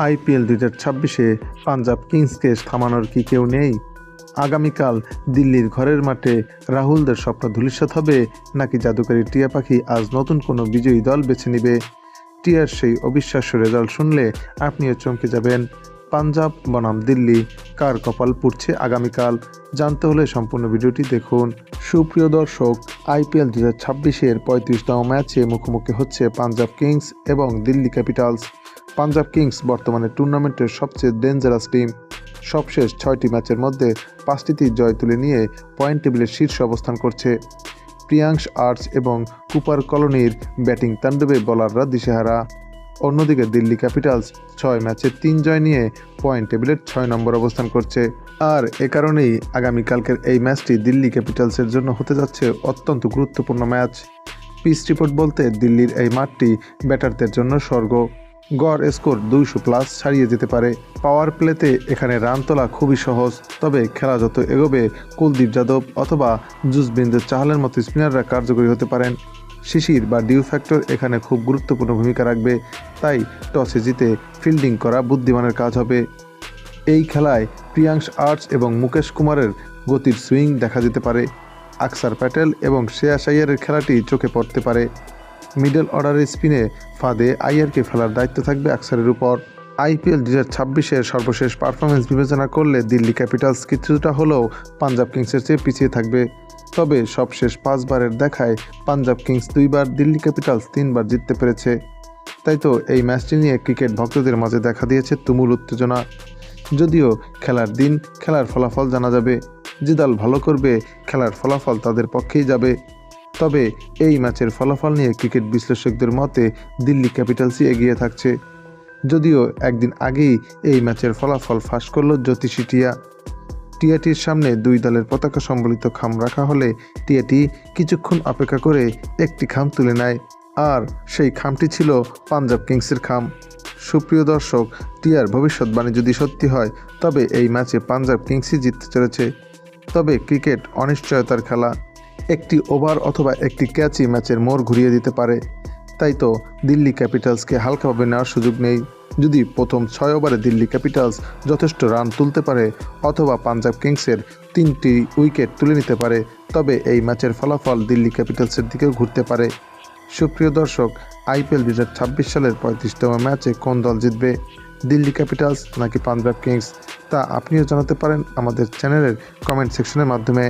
IPL 2026-এ Punjab কিংসকে থামানোর কি কেউ নেই? আগামীকাল দিল্লির ঘরের মাঠে রাহুলদের স্বপ্ন ধূলিসাৎ হবে, নাকি জাদুকরী টিয়া পাখি আজ নতুন কোনো বিজয়ী দল বেছে নেবে? টিয়ার সেই অবিশ্বাস্য রেজাল্ট শুনলে আপনিও চমকে যাবেন। পাঞ্জাব বনাম দিল্লি, কার কপাল পুড়ছে আগামীকাল? জানতে হলে সম্পূর্ণ ভিডিওটি দেখুন। সুপ্রিয় দর্শক, আইপিএল 2026-এর 35তম ম্যাচে মুখোমুখি হচ্ছে পাঞ্জাব কিংস এবং দিল্লি ক্যাপিটালস। পাঞ্জাব কিংস বর্তমানে টুর্নামেন্টের সবচেয়ে ডেঞ্জারাস টিম। সবশেষ 6টি ম্যাচের মধ্যে 5টিতে জয় তুলে নিয়ে পয়েন্ট টেবিলের শীর্ষে অবস্থান করছে। প্রিয়াংশ আর্টস এবং কুপার কলোনির ব্যাটিং তাণ্ডবে বোলাররা দিশেহারা। অন্যদিকে দিল্লি ক্যাপিটালস 6 ম্যাচে 3 জয় নিয়ে পয়েন্ট টেবিলের 6 নম্বর অবস্থান করছে। আর এ কারণেই আগামীকালকের এই ম্যাচটি দিল্লি ক্যাপিটালসের জন্য হতে যাচ্ছে অত্যন্ত গুরুত্বপূর্ণ ম্যাচ। পিচ রিপোর্ট বলতে দিল্লির এই মাঠটি ব্যাটারদের জন্য স্বর্গ। গড় স্কোর 200+ ছাড়িয়ে যেতে পারে। পাওয়ার প্লেতে এখানে রান তোলা খুবই সহজ, তবে খেলা যত এগোবে কুলদীপ যাদব অথবা যুজবেন্দ্র চাহালের মতো স্পিনাররা কার্যকরী হতে পারেন। শিশির বা ডিউ ফ্যাক্টর এখানে খুব গুরুত্বপূর্ণ ভূমিকা রাখবে, তাই টসে জিতে ফিল্ডিং করা বুদ্ধিমানের কাজ হবে। এই খেলায় প্রিয়াংশ আর্টস এবং মুকেশ কুমারের গতির সুইং দেখা যেতে পারে। আকসার প্যাটেল এবং শ্রেয়াস আইয়ারের খেলাটি চোখে পড়তে পারে। মিডল অর্ডারের স্পিনে ফাঁদে আইয়ারকে ফেলার দায়িত্ব থাকবে আকসারের উপর। আইপিএল 2026-এর সর্বশেষ পারফরমেন্স বিবেচনা করলে দিল্লি ক্যাপিটালস কিছুটা হলেও পাঞ্জাব কিংসের চেয়ে পিছিয়ে থাকবে। তবে সবশেষ 5 বারের দেখায় পাঞ্জাব কিংস 2 বার, দিল্লি ক্যাপিটালস 3 বার জিততে পেরেছে। তাই তো এই ম্যাচটি নিয়ে ক্রিকেট ভক্তদের মাঝে দেখা দিয়েছে তুমুল উত্তেজনা। যদিও খেলার দিন খেলার ফলাফল জানা যাবে, যে দল ভালো করবে খেলার ফলাফল তাদের পক্ষেই যাবে। তবে এই ম্যাচের ফলাফল নিয়ে ক্রিকেট বিশ্লেষকদের মতে দিল্লি ক্যাপিটালসই এগিয়ে থাকছে। যদিও একদিন আগেই এই ম্যাচের ফলাফল ফাঁস করল জ্যোতিষী টিয়াটির সামনে 2 দলের পতাকা সম্বলিত খাম রাখা হলে টিয়াটি কিছুক্ষণ অপেক্ষা করে একটি খাম তুলে নেয়, আর সেই খামটি ছিল পাঞ্জাব কিংসের খাম। সুপ্রিয় দর্শক, টিয়ার ভবিষ্যৎবাণী যদি সত্যি হয় তবে এই ম্যাচে পাঞ্জাব কিংসই জিততে চলেছে। তবে ক্রিকেট অনিশ্চয়তার খেলা, একটি ওভার অথবা একটি ক্যাচই ম্যাচের মোড় ঘুরিয়ে দিতে পারে। তাই তো দিল্লি ক্যাপিটালসকে হালকাভাবে নেওয়ার সুযোগ নেই। যদি প্রথম 6 ওভারে দিল্লি ক্যাপিটালস যথেষ্ট রান তুলতে পারে অথবা পাঞ্জাব কিংসের 3টি উইকেট তুলে নিতে পারে, তবে এই ম্যাচের ফলাফল দিল্লি ক্যাপিটালসের দিকেও ঘুরতে পারে। সুপ্রিয় দর্শক, আইপিএল 2026 সালের 35তম ম্যাচে কোন দল জিতবে, দিল্লি ক্যাপিটালস নাকি পাঞ্জাব কিংস, তা আপনিও জানাতে পারেন আমাদের চ্যানেলের কমেন্ট সেকশনের মাধ্যমে।